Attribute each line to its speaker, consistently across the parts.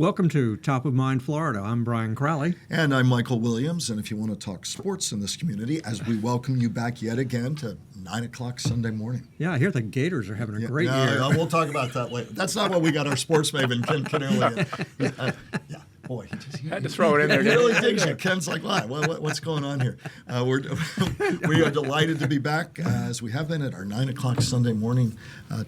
Speaker 1: Welcome to Top of Mind Florida. I'm Brian Crowley.
Speaker 2: And I'm Michael Williams. And if you want to talk sports in this community, as we welcome you back yet again to 9 o'clock Sunday morning.
Speaker 1: Yeah, I hear the Gators are having a great year.
Speaker 2: Yeah, we'll talk about that later. That's not what we got our sports maven, Ken Kennerly. Yeah. Boy, he
Speaker 3: had to throw it in there.
Speaker 2: He really digs it. Ken's like, wow, what's going on here? We are delighted to be back, as we have been, at our 9 o'clock Sunday morning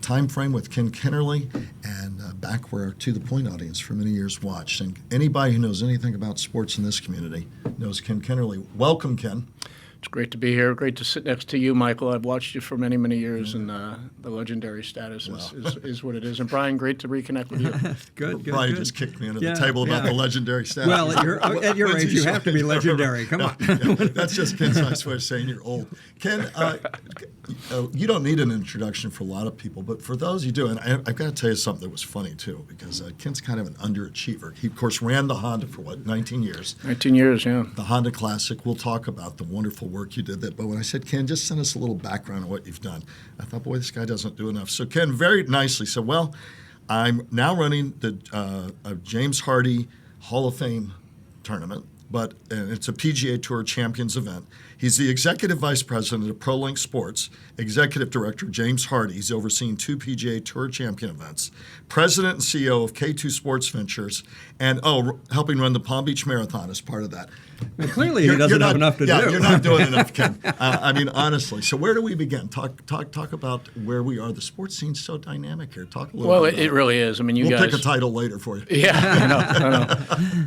Speaker 2: time frame with Ken Kennerly, and back where our To The Point audience for many years watched. And anybody who knows anything about sports in this community knows Ken Kennerly. Welcome, Ken.
Speaker 3: It's great to be here. Great to sit next to you, Michael. I've watched you for many, many years, and the legendary status is what it is. And Brian, great to reconnect with you.
Speaker 1: Good.
Speaker 2: Brian just kicked me under the table about the legidantic status.
Speaker 1: Well, at your age, you have to be legendary. Come on.
Speaker 2: That's just Ken's nice way of saying you're old. Ken, you don't need an introduction for a lot of people, but for those you do, and I've got to tell you something that was funny, too, because Ken's kind of an underachiever. He, of course, ran the Honda for, 19 years?
Speaker 3: 19 years, yeah.
Speaker 2: The Honda Classic. We'll talk about the wonderful work you did there. But when I said, Ken, just send us a little background on what you've done, I thought, boy, this guy doesn't do enough. So Ken very nicely said, well, I'm now running the James Hardie Hall of Fame tournament, but it's a PGA Tour Champions event. He's the executive vice president of ProLink Sports, executive director James Hardie. He's overseeing 2 PGA Tour Champion events, president and CEO of K2 Sports Ventures, and helping run the Palm Beach Marathon as part of that.
Speaker 1: Well, clearly he doesn't have enough to do.
Speaker 2: Yeah, you're not doing enough, Ken. I mean, honestly. So where do we begin? Talk about where we are. The sports scene's so dynamic here. Talk a little bit.
Speaker 3: Well, it really is. I mean,
Speaker 2: we'll
Speaker 3: guys.
Speaker 2: Pick a title later for you.
Speaker 3: Yeah, I know.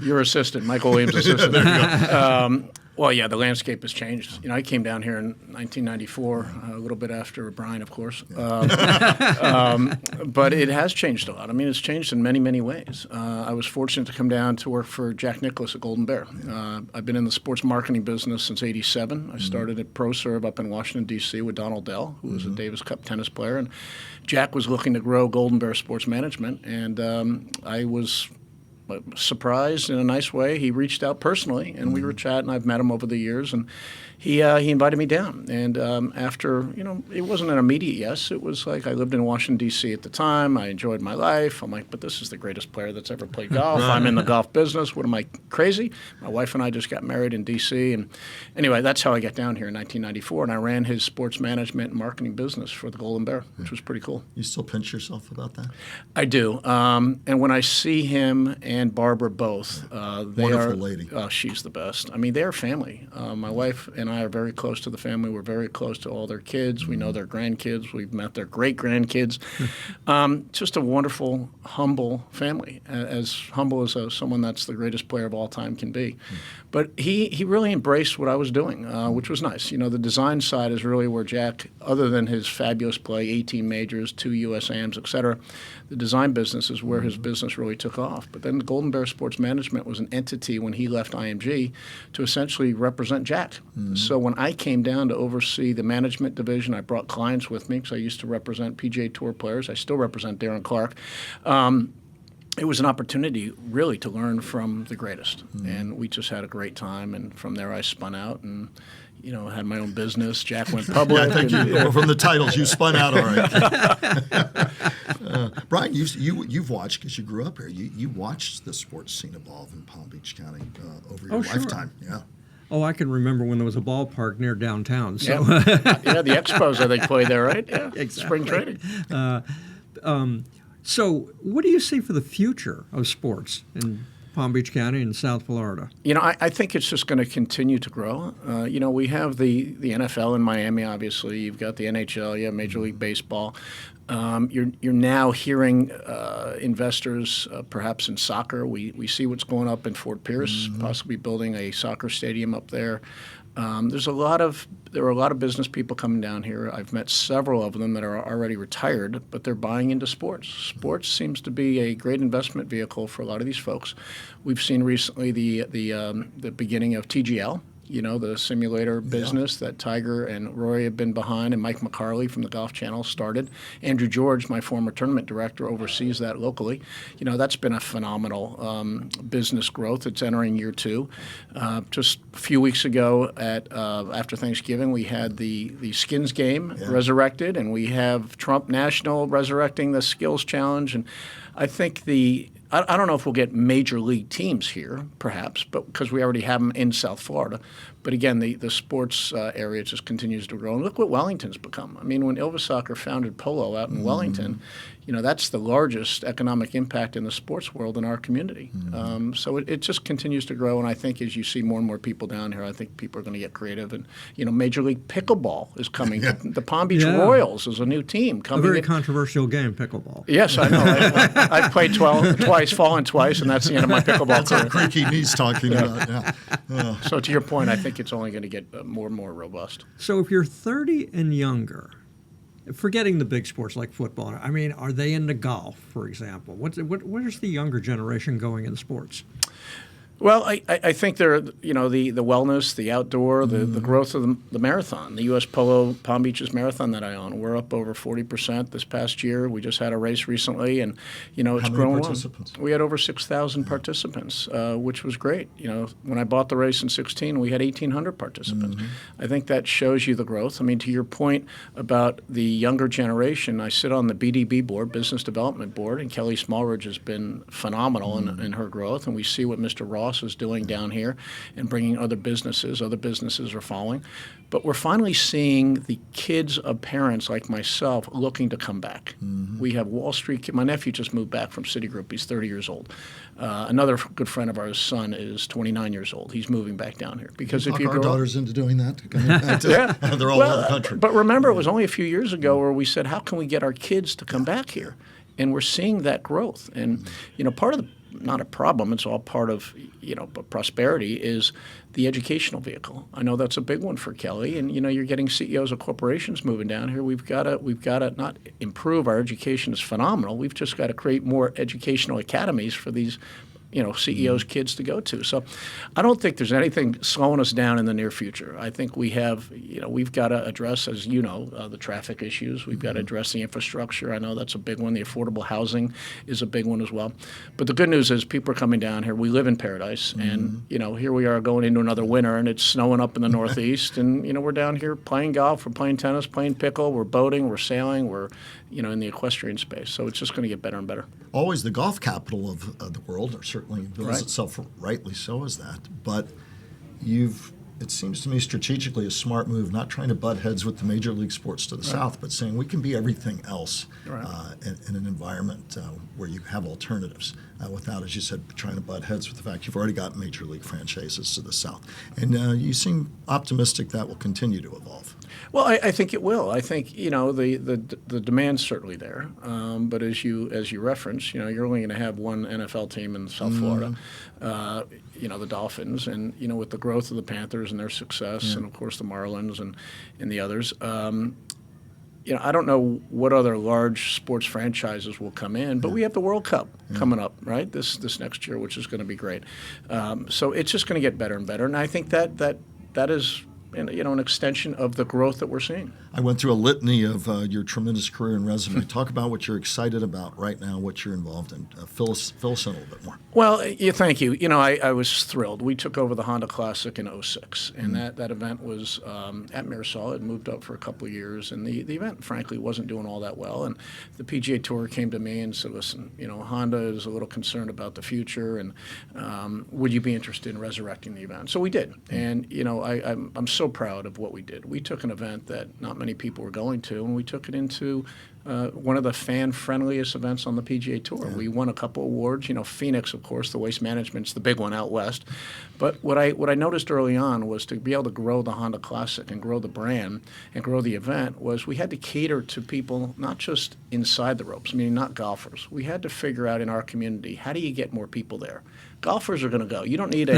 Speaker 3: Your assistant, Michael Williams' assistant.
Speaker 2: There you go.
Speaker 3: Well, yeah, the landscape has changed. You know, I came down here in 1994, a little bit after Brian, of course. But it has changed a lot. I mean, it's changed in many, many ways. I was fortunate to come down to work for Jack Nicklaus at Golden Bear. I've been in the sports marketing business since '87. I started at ProServe up in Washington, D.C. with Donald Dell, who was a Davis Cup tennis player. And Jack was looking to grow Golden Bear sports management. And I was surprised in a nice way. He reached out personally, and we were chatting. I've met him over the years, and he invited me down. And after, it wasn't an immediate yes. It was like I lived in Washington, D.C. at the time. I enjoyed my life. I'm like, but this is the greatest player that's ever played golf. I'm in the golf business. What am I, crazy? My wife and I just got married in D.C. And anyway, that's how I got down here in 1994, and I ran his sports management and marketing business for the Golden Bear, which was pretty cool.
Speaker 2: You still pinch yourself about that?
Speaker 3: I do. And when I see him and Barbara both, they
Speaker 2: wonderful
Speaker 3: are,
Speaker 2: lady.
Speaker 3: She's the best. I mean, they're family. My wife and I are very close to the family. We're very close to all their kids. We know their grandkids. We've met their great-grandkids. Just a wonderful, humble family, as humble as someone that's the greatest player of all time can be. But he really embraced what I was doing, which was nice. The design side is really where Jack, other than his fabulous play, 18 majors, 2 U.S. AMs, et cetera, the design business is where his business really took off. But then the Golden Bear Sports Management was an entity when he left IMG to essentially represent Jack. So when I came down to oversee the management division, I brought clients with me because I used to represent PGA Tour players. I still represent Darren Clark. It was an opportunity really to learn from the greatest. And we just had a great time. And from there I spun out and had my own business. Jack went public.
Speaker 2: Yeah, I think from the titles, you spun out all right. Brian, you've watched, because you grew up here, you watched the sports scene evolve in Palm Beach County over your lifetime. Yeah.
Speaker 1: Oh, I can remember when there was a ballpark near downtown. So.
Speaker 3: Yeah, the Expos, I think, played there, right? Yeah,
Speaker 1: exactly.
Speaker 3: Spring training.
Speaker 1: So what do you see for the future of sports in Palm Beach County and South Florida?
Speaker 3: I think it's just going to continue to grow. We have the NFL in Miami, obviously. You've got the NHL. You have Major League Baseball. You're now hearing investors, perhaps in soccer. We see what's going up in Fort Pierce, possibly building a soccer stadium up there. There are a lot of business people coming down here. I've met several of them that are already retired, but they're buying into sports. Sports seems to be a great investment vehicle for a lot of these folks. We've seen recently the beginning of TGL. The simulator business that Tiger and Rory have been behind, and Mike McCarley from the Golf Channel started. Andrew George, my former tournament director, oversees that locally. That's been a phenomenal business growth. It's entering year 2. Just a few weeks ago after Thanksgiving, we had the Skins game resurrected, and we have Trump National resurrecting the Skills Challenge. And I think the I don't know if we'll get major league teams here, perhaps, but because we already have them in South Florida. But again, the sports area just continues to grow. And look what Wellington's become. I mean, when Ilva Soccer founded polo out in Wellington, that's the largest economic impact in the sports world in our community. So it just continues to grow. And I think as you see more and more people down here, I think people are going to get creative. And, Major League Pickleball is coming. The Palm Beach Royals is a new team coming.
Speaker 1: A very controversial game, pickleball.
Speaker 3: Yes, I know. I've played twice, fallen twice, and that's the end of my pickleball career.
Speaker 2: That's what Creaky Knee's talking about,
Speaker 3: So to your point, I think it's only going to get more and more robust.
Speaker 1: So if you're 30 and younger, forgetting the big sports like football, I mean, are they into golf, for example? Where's the younger generation going in sports?
Speaker 3: Well, I think they're, the wellness, the outdoor, the growth of the marathon, the U.S. Polo Palm Beaches Marathon that I own. We're up over 40% this past year. We just had a race recently, and, it's grown well. We had over 6,000 participants, which was great. When I bought the race in 2016, we had 1,800 participants. I think that shows you the growth. I mean, to your point about the younger generation, I sit on the BDB board, Business Development Board, and Kelly Smallridge has been phenomenal in her growth, and we see what Mr. Ross is doing down here and bringing other businesses are following. But we're finally seeing the kids of parents like myself looking to come back. We have Wall Street. My nephew just moved back from Citigroup. He's 30 years old. Another good friend of ours, son, is 29 years old. He's moving back down here because if you
Speaker 2: our daughters into doing that, they're all over the country.
Speaker 3: But remember, it was only a few years ago where we said, how can we get our kids to come back here? And we're seeing that growth. And part of the not a problem. It's all part of, but prosperity is the educational vehicle. I know that's a big one for Kelly, and you're getting CEOs of corporations moving down here. We've got to not improve our education is phenomenal. We've just got to create more educational academies for these CEOs' kids to go to. So I don't think there's anything slowing us down in the near future. I think we have, we've got to address, as the traffic issues. We've got to address the infrastructure. I know that's a big one. The affordable housing is a big one as well. But the good news is people are coming down here. We live in paradise. And, here we are going into another winter, and it's snowing up in the Northeast. And, we're down here playing golf, we're playing tennis, playing pickle, we're boating, we're sailing, we're, in the equestrian space. So it's just going to get better and better.
Speaker 2: Always the golf capital of the world, or certainly bills itself rightly so as that. But it seems to me strategically a smart move, not trying to butt heads with the major league sports to the south, but saying we can be everything else in an environment where you have alternatives without, as you said, trying to butt heads with the fact you've already got major league franchises to the south. And you seem optimistic that will continue to evolve.
Speaker 3: Well, I think it will. I think the demand's certainly there, but as you referenced, you're only going to have one NFL team in South Florida, the Dolphins, and with the growth of the Panthers and their success, and of course the Marlins and the others. I don't know what other large sports franchises will come in, but we have the World Cup coming up, right? This next year, which is going to be great. So it's just going to get better and better, and I think that is an extension of the growth that we're seeing.
Speaker 2: I went through a litany of your tremendous career and resume. Talk about what you're excited about right now, what you're involved in. Fill us in a little bit more.
Speaker 3: Well, thank you. I was thrilled. We took over the Honda Classic in 2006, and that event was at Mirasol. It moved up for a couple of years, and the event, frankly, wasn't doing all that well. And the PGA Tour came to me and said, listen, Honda is a little concerned about the future, and would you be interested in resurrecting the event? So we did. And, I'm so proud of what we did. We took an event that not many people were going to, and we took it into one of the fan-friendliest events on the PGA Tour. We won a couple awards. Phoenix, of course, the waste management's the big one out west. But what I noticed early on was to be able to grow the Honda Classic and grow the brand and grow the event was we had to cater to people not just inside the ropes, meaning not golfers. We had to figure out in our community, how do you get more people there? Golfers are going to go. You don't need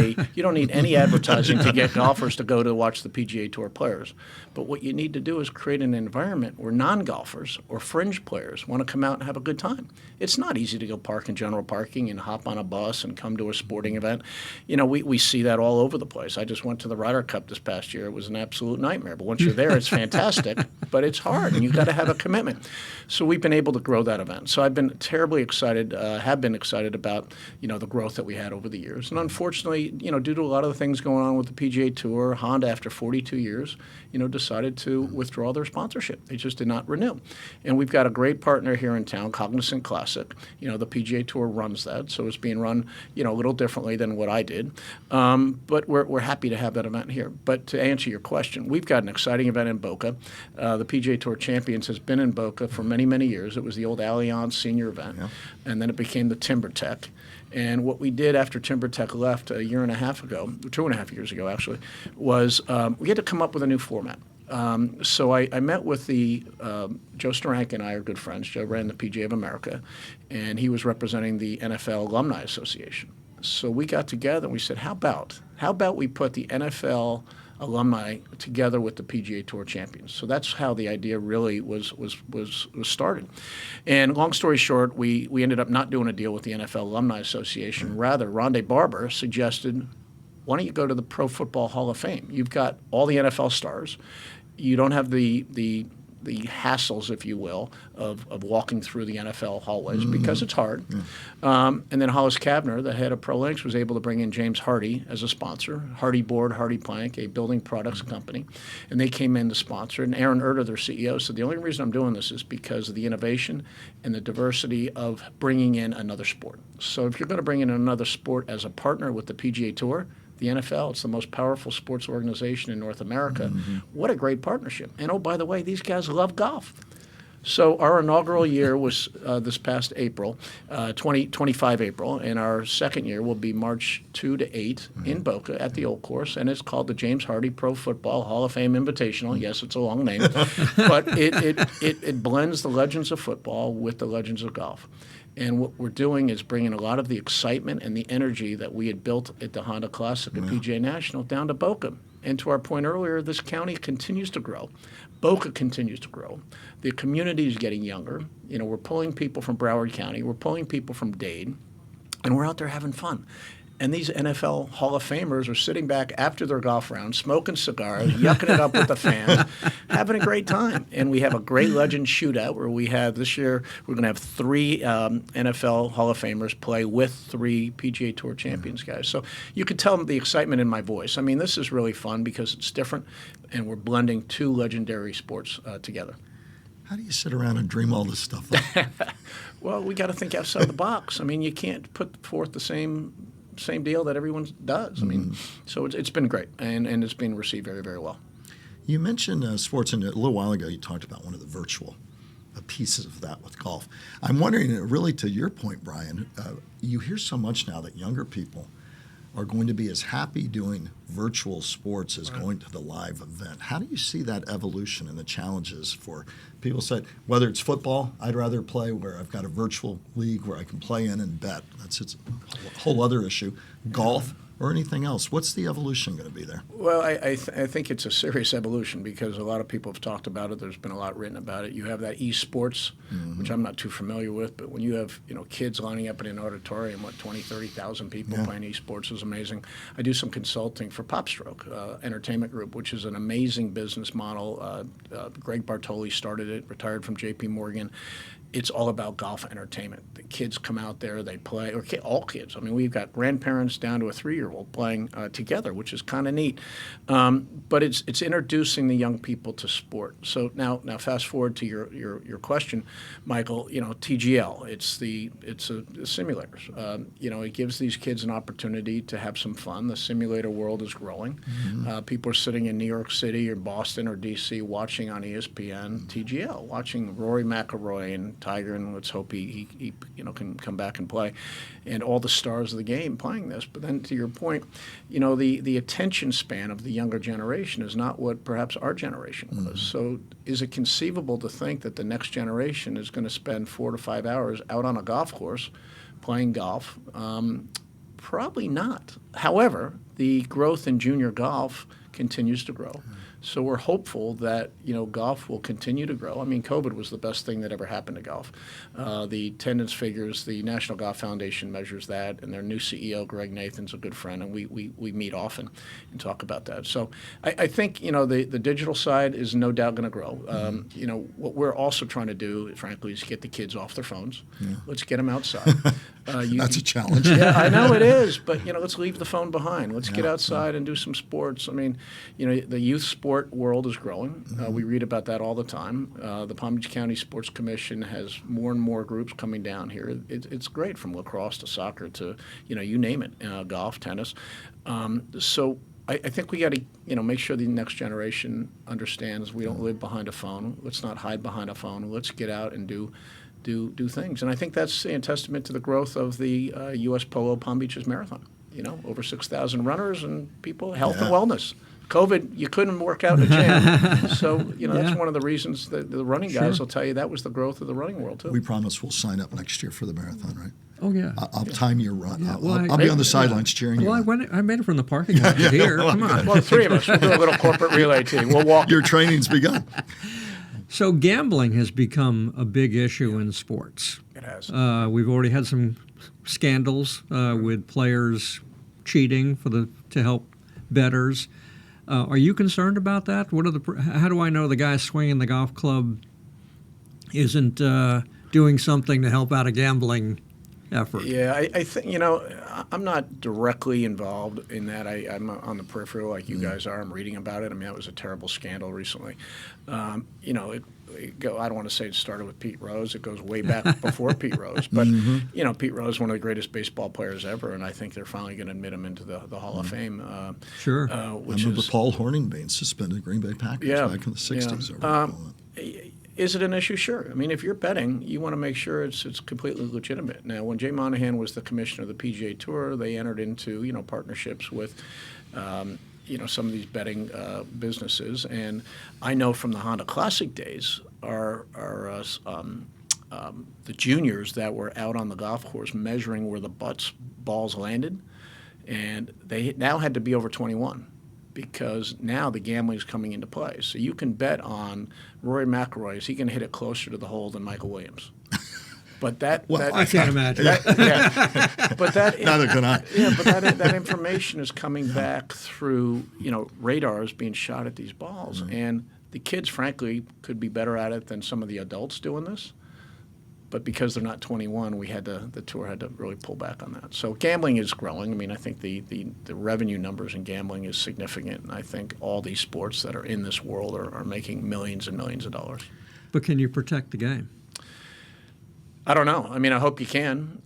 Speaker 3: any advertising to get golfers to go to watch the PGA Tour players. But what you need to do is create an environment where non-golfers or fringe players want to come out and have a good time. It's not easy to go park in general parking and hop on a bus and come to a sporting event. We see that all over the place. I just went to the Ryder Cup this past year. It was an absolute nightmare. But once you're there, it's fantastic. But it's hard, and you've got to have a commitment. So we've been able to grow that event. So I've been terribly excited, have been excited about the growth that we had over the years. And unfortunately, due to a lot of the things going on with the PGA Tour, Honda, after 42 years, decided to withdraw their sponsorship. They just did not renew. And we've got a great partner here in town, Cognizant Classic. The PGA Tour runs that, so it's being run, a little differently than what I did. But we're happy to have that event here. But to answer your question, we've got an exciting event in Boca. The PGA Tour Champions has been in Boca for many, many years. It was the old Allianz Senior event, and then it became the TimberTech. And what we did after TimberTech left a year and a half ago, 2.5 years ago actually, was we had to come up with a new format. So I met with Joe Sterank and I are good friends. Joe ran the PGA of America, and he was representing the NFL Alumni Association. So we got together and we said, how about we put the NFL alumni together with the PGA Tour Champions? So that's how the idea really was started. And long story short, we ended up not doing a deal with the NFL Alumni Association. Rather, Rondé Barber suggested, why don't you go to the Pro Football Hall of Fame? You've got all the NFL stars. You don't have the hassles, if you will, of walking through the NFL hallways because it's hard. And then Hollis Cavner, the head of Pro Links, was able to bring in James Hardie as a sponsor, Hardie Board, Hardie Plank, a building products company. And they came in to sponsor. And Aaron Erter, their CEO, said the only reason I'm doing this is because of the innovation and the diversity of bringing in another sport. So if you're going to bring in another sport as a partner with the PGA Tour, the NFL, it's the most powerful sports organization in North America. What a great partnership. And oh, by the way, these guys love golf. So our inaugural year was this past April, 25 April, and our second year will be March 2 to 8 in Boca at the Old Course, and it's called the James Hardie Pro Football Hall of Fame Invitational. Yes, it's a long name, but it blends the legends of football with the legends of golf. And what we're doing is bringing a lot of the excitement and the energy that we had built at the Honda Classic at PGA National down to Boca. And to our point earlier, this county continues to grow. Boca continues to grow. The community is getting younger. We're pulling people from Broward County. We're pulling people from Dade. And we're out there having fun. And these NFL Hall of Famers are sitting back after their golf round, smoking cigars, yucking it up with the fans, having a great time. And we have a great legend shootout where we have this year, we're going to have 3 NFL Hall of Famers play with 3 PGA Tour Champions guys. So you can tell the excitement in my voice. I mean, this is really fun because it's different, and we're blending 2 legendary sports together.
Speaker 2: How do you sit around and dream all this stuff up?
Speaker 3: Well, we got to think outside the box. I mean, you can't put forth the same deal that everyone does. I mean, so it's been great, and it's been received very, very well.
Speaker 2: You mentioned sports, and a little while ago you talked about one of the virtual pieces of that with golf. I'm wondering, really to your point, Brian, you hear so much now that younger people are going to be as happy doing virtual sports as going to the live event. How do you see that evolution and the challenges for people? Said whether it's football, I'd rather play where I've got a virtual league where I can play in and bet. It's a whole other issue. Golf or anything else. What's the evolution going to be there?
Speaker 3: Well, I think it's a serious evolution because a lot of people have talked about it. There's been a lot written about it. You have that esports, which I'm not too familiar with, but when you have kids lining up in an auditorium, 20, 30,000 people playing esports is amazing. I do some consulting for PopStroke Entertainment Group, which is an amazing business model. Greg Bartoli started it, retired from J.P. Morgan. It's all about golf entertainment. The kids come out there, they play, or all kids. I mean, we've got grandparents down to a 3-year-old playing together, which is kind of neat. But it's introducing the young people to sport. So now fast forward to your question, Michael. TGL. It's a simulators. It gives these kids an opportunity to have some fun. The simulator world is growing. People are sitting in New York City or Boston or D.C. watching on ESPN TGL, watching Rory McIlroy and Tiger, and let's hope he can come back and play, and all the stars of the game playing this. But then to your point, the attention span of the younger generation is not what perhaps our generation was. So is it conceivable to think that the next generation is going to spend 4 to 5 hours out on a golf course playing golf? Probably not. However, the growth in junior golf continues to grow. So we're hopeful that golf will continue to grow. I mean, COVID was the best thing that ever happened to golf. The attendance figures, the National Golf Foundation measures that, and their new CEO, Greg Nathan's a good friend, and we meet often and talk about that. So I think the digital side is no doubt going to grow. What we're also trying to do, frankly, is get the kids off their phones. Let's get them outside.
Speaker 2: That's a challenge.
Speaker 3: Yeah, I know it is, but let's leave the phone behind. Let's get outside and do some sports. I mean, the youth sports sport world is growing. We read about that all the time. The Palm Beach County Sports Commission has more and more groups coming down here. It's great, from lacrosse to soccer to, you name it, golf, tennis. So I think we got to, make sure the next generation understands we don't live behind a phone. Let's not hide behind a phone. Let's get out and do things. And I think that's a testament to the growth of the U.S. Polo Palm Beaches Marathon. Over 6,000 runners and people, health and wellness. COVID, you couldn't work out in a gym. So, that's one of the reasons that the running guys will tell you that was the growth of the running world, too.
Speaker 2: We promise we'll sign up next year for the marathon, right?
Speaker 1: Oh, yeah.
Speaker 2: I'll time your run.
Speaker 1: Yeah,
Speaker 2: I'll be on the sidelines cheering you.
Speaker 1: Well, I made it from the parking lot to here. Come on.
Speaker 3: Well, the three of us. We'll do a little corporate relay team. We'll walk.
Speaker 2: Your training's begun.
Speaker 1: So gambling has become a big issue in sports.
Speaker 3: It has.
Speaker 1: We've already had some scandals with players cheating to help bettors. Are you concerned about that? How do I know the guy swinging the golf club isn't doing something to help out a gambling effort?
Speaker 3: Yeah, I think, I'm not directly involved in that. I'm on the peripheral like you guys are. I'm reading about it. I mean, that was a terrible scandal recently. I don't want to say it started with Pete Rose. It goes way back before Pete Rose. But, Pete Rose, one of the greatest baseball players ever, and I think they're finally going to admit him into the Hall of Fame.
Speaker 1: Sure.
Speaker 2: I remember Paul Hornung being suspended Green Bay Packers back in the 60s.
Speaker 3: Yeah. Is it an issue? Sure. I mean, if you're betting, you want to make sure it's completely legitimate. Now, when Jay Monahan was the commissioner of the PGA Tour, they entered into partnerships with some of these betting businesses. And I know from the Honda Classic days, the juniors that were out on the golf course measuring where the balls landed, and they now had to be over 21. Because now the gambling is coming into play. So you can bet on Rory McIlroy. Is he going to hit it closer to the hole than Michael Williams? But
Speaker 1: I can't imagine.
Speaker 3: But that
Speaker 2: neither can I.
Speaker 3: Yeah, but that information is coming back through radars being shot at these balls, and the kids, frankly, could be better at it than some of the adults doing this. But because they're not 21, the tour had to really pull back on that. So gambling is growing. I mean, I think the revenue numbers in gambling is significant, and I think all these sports that are in this world are making millions and millions of dollars.
Speaker 1: But can you protect the game?
Speaker 3: I don't know. I mean, I hope you can,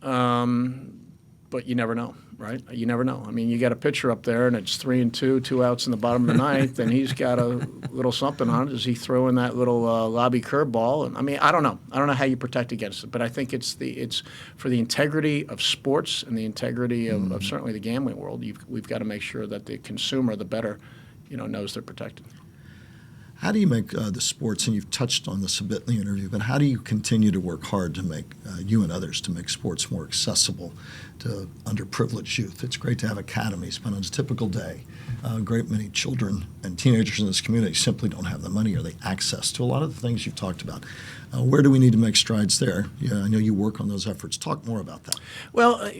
Speaker 3: but you never know, right? You never know. I mean, you got a pitcher up there, and it's 3-2, 2 outs in the bottom of the ninth, and he's got a little something on it. Does he throw in that little lobby curveball? And I mean, I don't know. I don't know how you protect against it, but I think it's for the integrity of sports and the integrity of certainly the gambling world. We've got to make sure that the consumer, the bettor, knows they're protected.
Speaker 2: How do you make the sports, and you've touched on this a bit in the interview, but how do you continue to work hard to make, you and others, to make sports more accessible to underprivileged youth? It's great to have academies, but on a typical day, a great many children and teenagers in this community simply don't have the money or the access to a lot of the things you've talked about. Where do we need to make strides there? Yeah, I know you work on those efforts. Talk more about that.
Speaker 3: Well,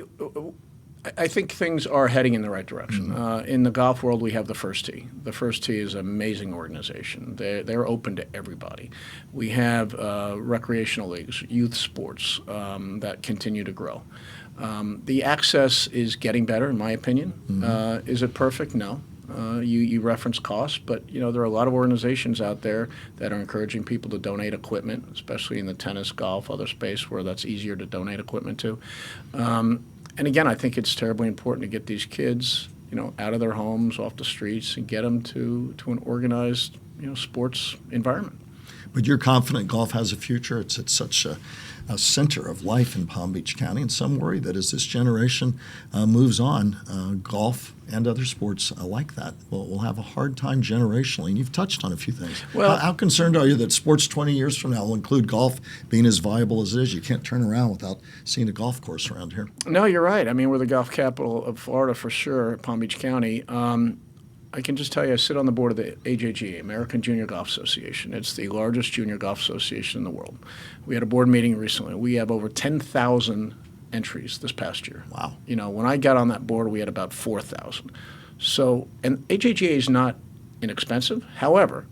Speaker 3: I think things are heading in the right direction. In the golf world, we have the First Tee. The First Tee is an amazing organization. They're open to everybody. We have recreational leagues, youth sports that continue to grow. The access is getting better, in my opinion. Is it perfect? No. You reference costs, but there are a lot of organizations out there that are encouraging people to donate equipment, especially in the tennis, golf, other space where that's easier to donate equipment to. And again, I think it's terribly important to get these kids, out of their homes, off the streets, and get them to an organized, sports environment.
Speaker 2: But you're confident golf has a future. It's at such a center of life in Palm Beach County, and some worry that as this generation moves on, golf and other sports like that will have a hard time generationally. And you've touched on a few things.
Speaker 3: Well,
Speaker 2: how concerned are you that sports 20 years from now will include golf being as viable as it is? You can't turn around without seeing a golf course around here.
Speaker 3: No, you're right. I mean, we're the golf capital of Florida for sure, Palm Beach County. I can just tell you, I sit on the board of the AJGA, American Junior Golf Association. It's the largest junior golf association in the world. We had a board meeting recently. We have over 10,000 entries this past year.
Speaker 2: Wow.
Speaker 3: When I got on that board, we had about 4,000. So, and AJGA is not inexpensive. However,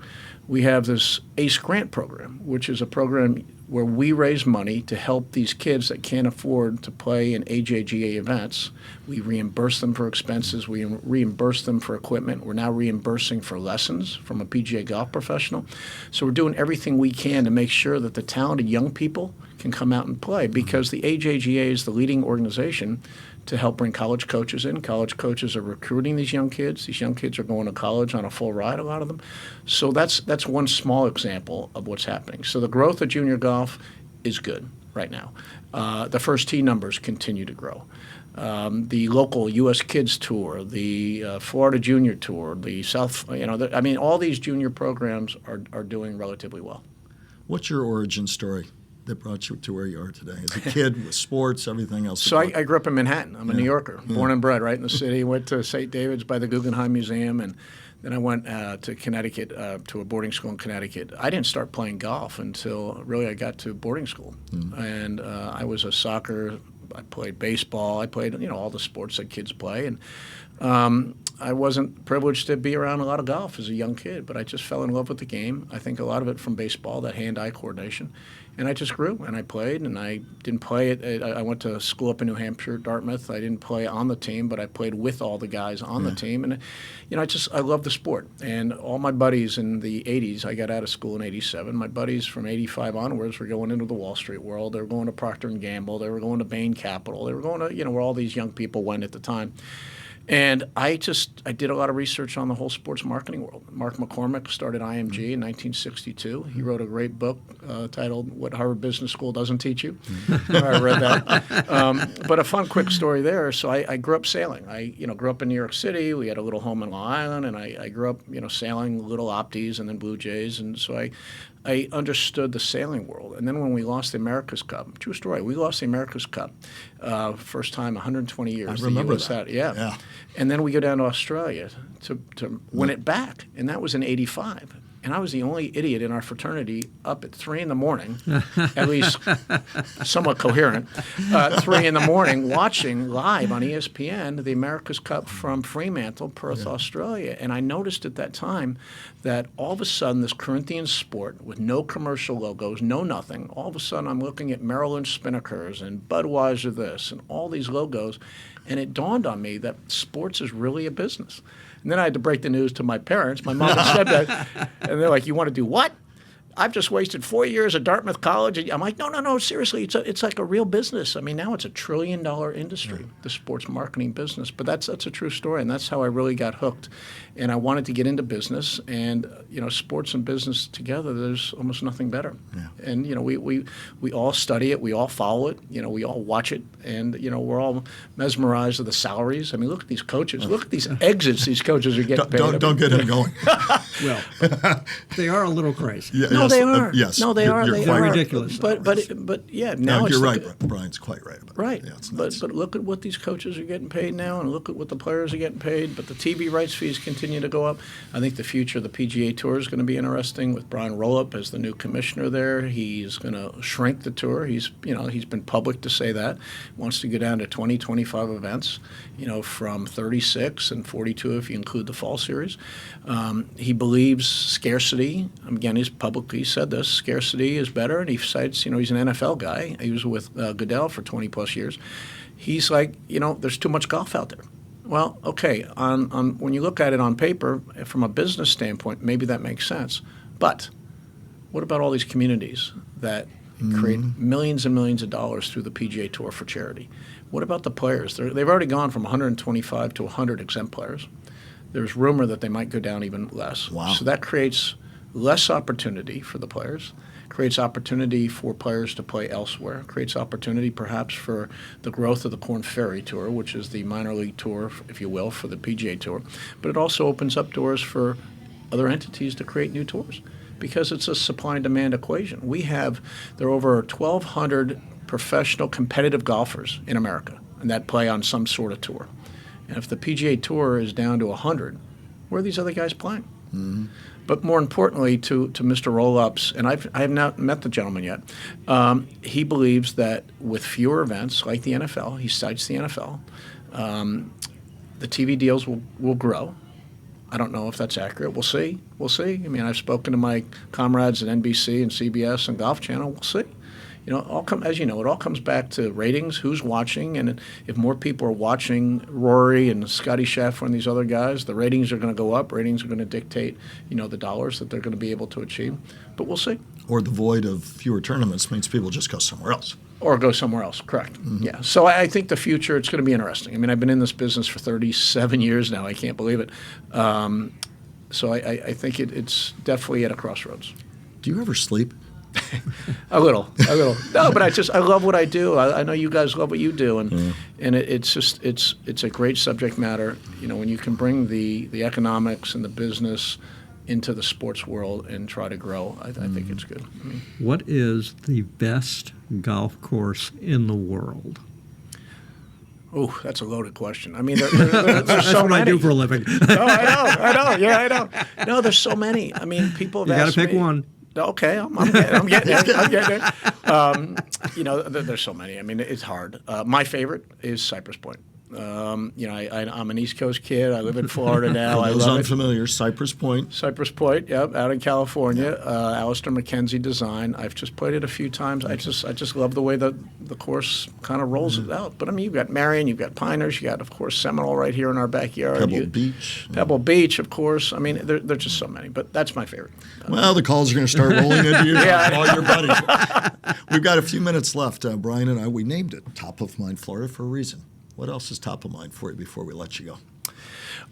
Speaker 3: we have this ACE grant program, which is a program where we raise money to help these kids that can't afford to play in AJGA events. We reimburse them for expenses. We reimburse them for equipment. We're now reimbursing for lessons from a PGA golf professional. So we're doing everything we can to make sure that the talented young people can come out and play, because the AJGA is the leading organization to help bring college coaches in. College coaches are recruiting these young kids. These young kids are going to college on a full ride, a lot of them. So that's one small example of what's happening. So the growth of junior golf is good right now. The first tee numbers continue to grow. The local U.S. Kids Tour, the Florida Junior Tour, the South, all these junior programs are doing relatively well.
Speaker 2: What's your origin story that brought you to where you are today? As a kid, with sports, everything else.
Speaker 3: So I grew up in Manhattan. I'm a New Yorker, born and bred right in the city. Went to St. David's by the Guggenheim Museum, and then I went to Connecticut, to a boarding school in Connecticut. I didn't start playing golf until really I got to boarding school. And I was a soccer, I played baseball, I played all the sports that kids play. And I wasn't privileged to be around a lot of golf as a young kid, but I just fell in love with the game. I think a lot of it from baseball, that hand-eye coordination. And I just grew, and I played, and I didn't play it. I went to school up in New Hampshire, Dartmouth. I didn't play on the team, but I played with all the guys on the team. And, I love the sport. And all my buddies in the 80s, I got out of school in 87. My buddies from 85 onwards were going into the Wall Street world. They were going to Procter & Gamble. They were going to Bain Capital. They were going to, where all these young people went at the time. And I did a lot of research on the whole sports marketing world. Mark McCormick started IMG in 1962. He wrote a great book titled What Harvard Business School Doesn't Teach You. I read that. But a fun, quick story there. So I grew up sailing. I grew up in New York City. We had a little home in Long Island, and I grew up sailing little Opties and then Blue Jays. And so I understood the sailing world. And then when we lost the America's Cup, true story, we lost the America's Cup, first time 120 years.
Speaker 2: I remember that.
Speaker 3: Yeah. And then we go down to Australia to win it back, and that was in 85. And I was the only idiot in our fraternity up at 3 in the morning, at least somewhat coherent, 3 in the morning, watching live on ESPN the America's Cup from Fremantle, Perth, Australia. And I noticed at that time that all of a sudden this Corinthian sport with no commercial logos, no nothing, all of a sudden I'm looking at Merrill Lynch Spinnakers and Budweiser this and all these logos, and it dawned on me that sports is really a business. And then I had to break the news to my parents. My mom had said that. And they're like, you want to do what? I've just wasted 4 years at Dartmouth College. And I'm like, no, seriously, it's like a real business. I mean, now it's $1 trillion industry, the sports marketing business. But that's a true story, and that's how I really got hooked. And I wanted to get into business, and sports and business together, there's almost nothing better. Yeah. And we all study it, we all follow it, we all watch it, and we're all mesmerized with the salaries. I mean, look at these coaches, look at these exits these coaches are getting paid.
Speaker 2: Don't get him going.
Speaker 1: Well, they are a little crazy.
Speaker 2: Yeah.
Speaker 3: No, they are.
Speaker 2: Yes.
Speaker 3: No, they are.
Speaker 2: You're
Speaker 3: they
Speaker 2: quite
Speaker 3: are.
Speaker 1: ridiculous.
Speaker 3: But yeah. Now
Speaker 2: no,
Speaker 3: it's
Speaker 2: you're right. Brian's quite right about
Speaker 3: right.
Speaker 2: it. Yeah, it's
Speaker 3: but look at what these coaches are getting paid now, and look at what the players are getting paid. But the TV rights fees continue to go up. I think the future of the PGA Tour is going to be interesting with Brian Rowlett as the new commissioner there. He's going to shrink the tour. He's been public to say that. Wants to go down to 20, 25 events. From 36 and 42 if you include the fall series. He believes scarcity. Again, he's publicly said this. Scarcity is better, and he cites, he's an NFL guy. He was with Goodell for 20 plus years. He's like, there's too much golf out there. Well, okay, on when you look at it on paper, from a business standpoint, maybe that makes sense. But what about all these communities that create millions and millions of dollars through the PGA Tour for charity? What about the players? They've already gone from 125 to 100 exempt players. There's rumor that they might go down even less.
Speaker 2: Wow.
Speaker 3: So that creates less opportunity for the players, creates opportunity for players to play elsewhere, creates opportunity perhaps for the growth of the Korn Ferry Tour, which is the minor league tour, if you will, for the PGA Tour. But it also opens up doors for other entities to create new tours because it's a supply and demand equation. There are over 1,200 professional competitive golfers in America and that play on some sort of tour. And if the PGA Tour is down to 100, where are these other guys playing? Mm-hmm. But more importantly, to Mr. Roll-Ups, and I have not met the gentleman yet, he believes that with fewer events like the NFL, he cites the NFL, the TV deals will grow. I don't know if that's accurate. We'll see. We'll see. I mean, I've spoken to my comrades at NBC and CBS and Golf Channel. We'll see. You know, as you know, it all comes back to ratings, who's watching, and if more people are watching Rory and Scotty Scheffler and these other guys, the ratings are going to go up. Ratings are going to dictate, you know, the dollars that they're going to be able to achieve. But we'll see.
Speaker 2: Or the void of fewer tournaments means people just go somewhere else.
Speaker 3: Or go somewhere else, correct. Mm-hmm. Yeah. So I think the future, it's going to be interesting. I mean, I've been in this business for 37 years now. I can't believe it. So I think it's definitely at a crossroads.
Speaker 2: Do you ever sleep?
Speaker 3: A little. No, but I love what I do. I know you guys love what you do, and it's a great subject matter. You know, when you can bring the economics and the business into the sports world and try to grow, I think it's good. I mean,
Speaker 1: what is the best golf course in the world?
Speaker 3: Oh, that's a loaded question. I mean, there's so many.
Speaker 1: That's what I do for a living.
Speaker 3: Oh, I know. Yeah, I know. No, there's so many. I mean, people have asked me. You got to
Speaker 1: pick one.
Speaker 3: Okay, I'm getting there. You know, there's so many. I mean, it's hard. My favorite is Cypress Point. You know, I'm an East Coast kid. I live in Florida now.
Speaker 2: For those unfamiliar, Cypress Point.
Speaker 3: Cypress Point, yep, out in California. Alistair McKenzie design. I've just played it a few times. I just love the way the course kind of rolls it out. But I mean, you've got Marion, you've got Pinehurst, you got, of course, Seminole right here in our backyard. Pebble Beach, of course. I mean, there's just so many. But that's my favorite.
Speaker 2: Well, the calls are going to start rolling into you. All your buddies. We've got a few minutes left. Brian and I, we named it Top of Mind Florida for a reason. What else is top of mind for you before we let you go?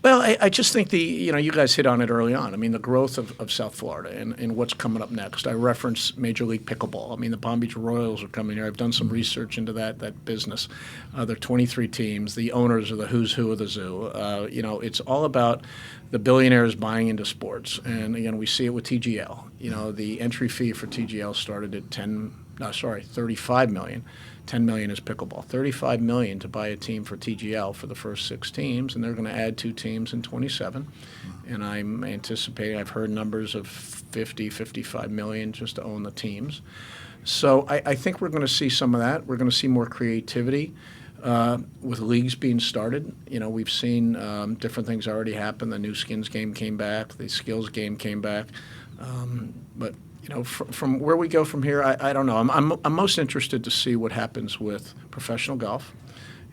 Speaker 3: Well, I just think you guys hit on it early on. I mean, the growth of South Florida and what's coming up next. I referenced Major League Pickleball. I mean, the Palm Beach Royals are coming here. I've done some research into that business. There are 23 teams. The owners are the who's who of the zoo. You know, it's all about the billionaires buying into sports. And, again, we see it with TGL. You know, the entry fee for TGL started at $35 million. $10 million is pickleball. $35 million to buy a team for TGL for the first 6 teams, and they're going to add 2 teams in 27. And I'm anticipating, I've heard numbers of $50, $55 million just to own the teams. So I think we're going to see some of that. We're going to see more creativity with leagues being started. You know, we've seen different things already happen. The new skins game came back. The skills game came back. But you know, from where we go from here, I don't know. I'm most interested to see what happens with professional golf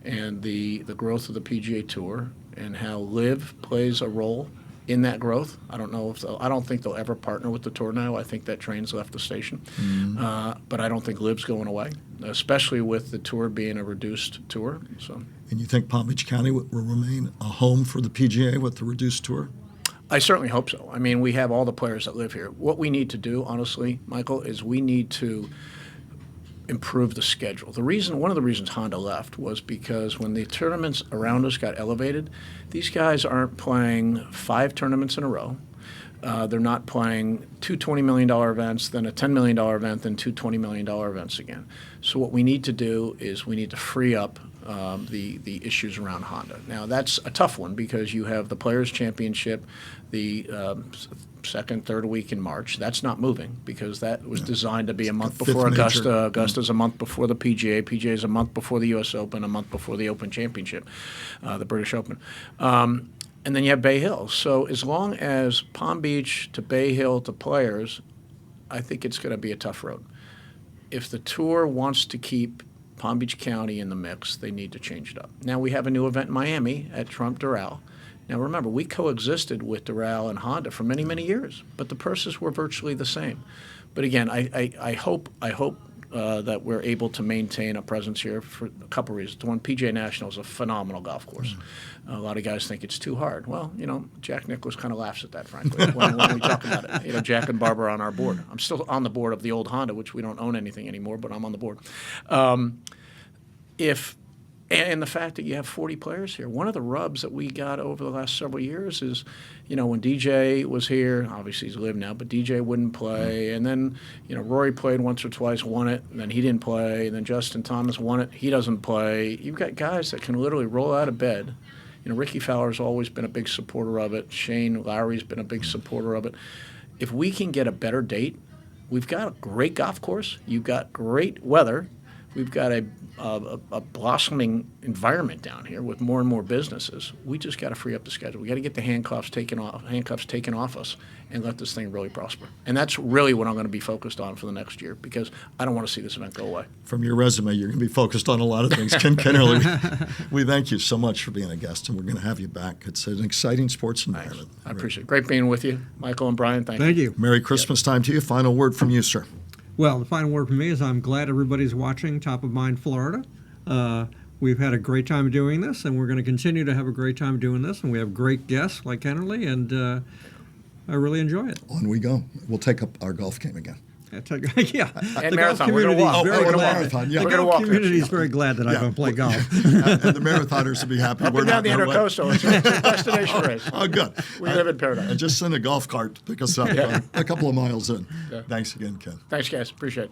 Speaker 3: and the growth of the PGA Tour and how LIV plays a role in that growth. I don't think they'll ever partner with the tour now. I think that train's left the station. But I don't think LIV's going away, especially with the tour being a reduced tour. So.
Speaker 2: And you think Palm Beach County will remain a home for the PGA with the reduced tour?
Speaker 3: I certainly hope so. I mean, we have all the players that live here. What we need to do, honestly, Michael, is we need to improve the schedule. One of the reasons Honda left was because when the tournaments around us got elevated, these guys aren't playing 5 tournaments in a row. They're not playing 2 $20 million events, then a $10 million event, then 2 $20 million events again. So what we need to do is we need to free up the issues around Honda. Now, that's a tough one because you have the Players' Championship, the second, third week in March. That's not moving because that was designed to be a month before Augusta. Augusta's a month before the PGA. PGA is a month before the U.S. Open, a month before the Open Championship, the British Open. And then you have Bay Hill. So as long as Palm Beach to Bay Hill to Players, I think it's going to be a tough road. If the tour wants to keep Palm Beach County in the mix, they need to change it up. Now we have a new event in Miami at Trump Doral. Now remember, we coexisted with Doral and Honda for many, many years, but the purses were virtually the same. But again, I hope that we're able to maintain a presence here for a couple reasons. One, PGA National is a phenomenal golf course. A lot of guys think it's too hard. Well, you know, Jack Nicklaus kind of laughs at that, frankly, when we talk about it. You know, Jack and Barbara are on our board. I'm still on the board of the old Honda, which we don't own anything anymore, but I'm on the board. And the fact that you have 40 players here. One of the rubs that we got over the last several years is, you know, when DJ was here, obviously he's lived now, but DJ wouldn't play. And then, you know, Rory played once or twice, won it, and then he didn't play. And then Justin Thomas won it, he doesn't play. You've got guys that can literally roll out of bed. You know, Ricky Fowler's always been a big supporter of it. Shane Lowry's been a big supporter of it. If we can get a better date, we've got a great golf course. You've got great weather. We've got a blossoming environment down here with more and more businesses. We just got to free up the schedule. We got to get the handcuffs taken off us and let this thing really prosper. And that's really what I'm going to be focused on for the next year, because I don't want to see this event go away.
Speaker 2: From your resume, you're going to be focused on a lot of things. Ken Kennerly, we thank you so much for being a guest, and we're going to have you back. It's an exciting sports environment.
Speaker 3: I appreciate it. Great being with you, Michael and Brian. Thank you.
Speaker 1: Thank you.
Speaker 2: Merry Christmas time to you. Final word from you, sir.
Speaker 1: Well, the final word from me is I'm glad everybody's watching Top of Mind Florida. We've had a great time doing this, and we're going to continue to have a great time doing this. And we have great guests like Kennerly, and I really enjoy it.
Speaker 2: On we go. We'll take up our golf game again.
Speaker 1: Yeah,
Speaker 3: And
Speaker 1: the golf
Speaker 3: marathon. We're going
Speaker 1: community
Speaker 3: to walk.
Speaker 1: is very
Speaker 2: Oh, and a
Speaker 1: glad.
Speaker 2: marathon, yeah.
Speaker 1: The
Speaker 2: We're
Speaker 3: gonna
Speaker 1: golf
Speaker 3: walk
Speaker 1: community is
Speaker 3: this.
Speaker 1: very glad that I don't play golf.
Speaker 2: And the marathoners will be happy.
Speaker 3: Up
Speaker 2: We're
Speaker 3: and down
Speaker 2: not
Speaker 3: the
Speaker 2: in our way.
Speaker 3: Intercoastal. It's a destination race.
Speaker 2: Oh, good.
Speaker 3: We live in paradise.
Speaker 2: And just send a golf cart to pick us up a couple of miles in. Thanks again, Ken.
Speaker 3: Thanks, guys. Appreciate it.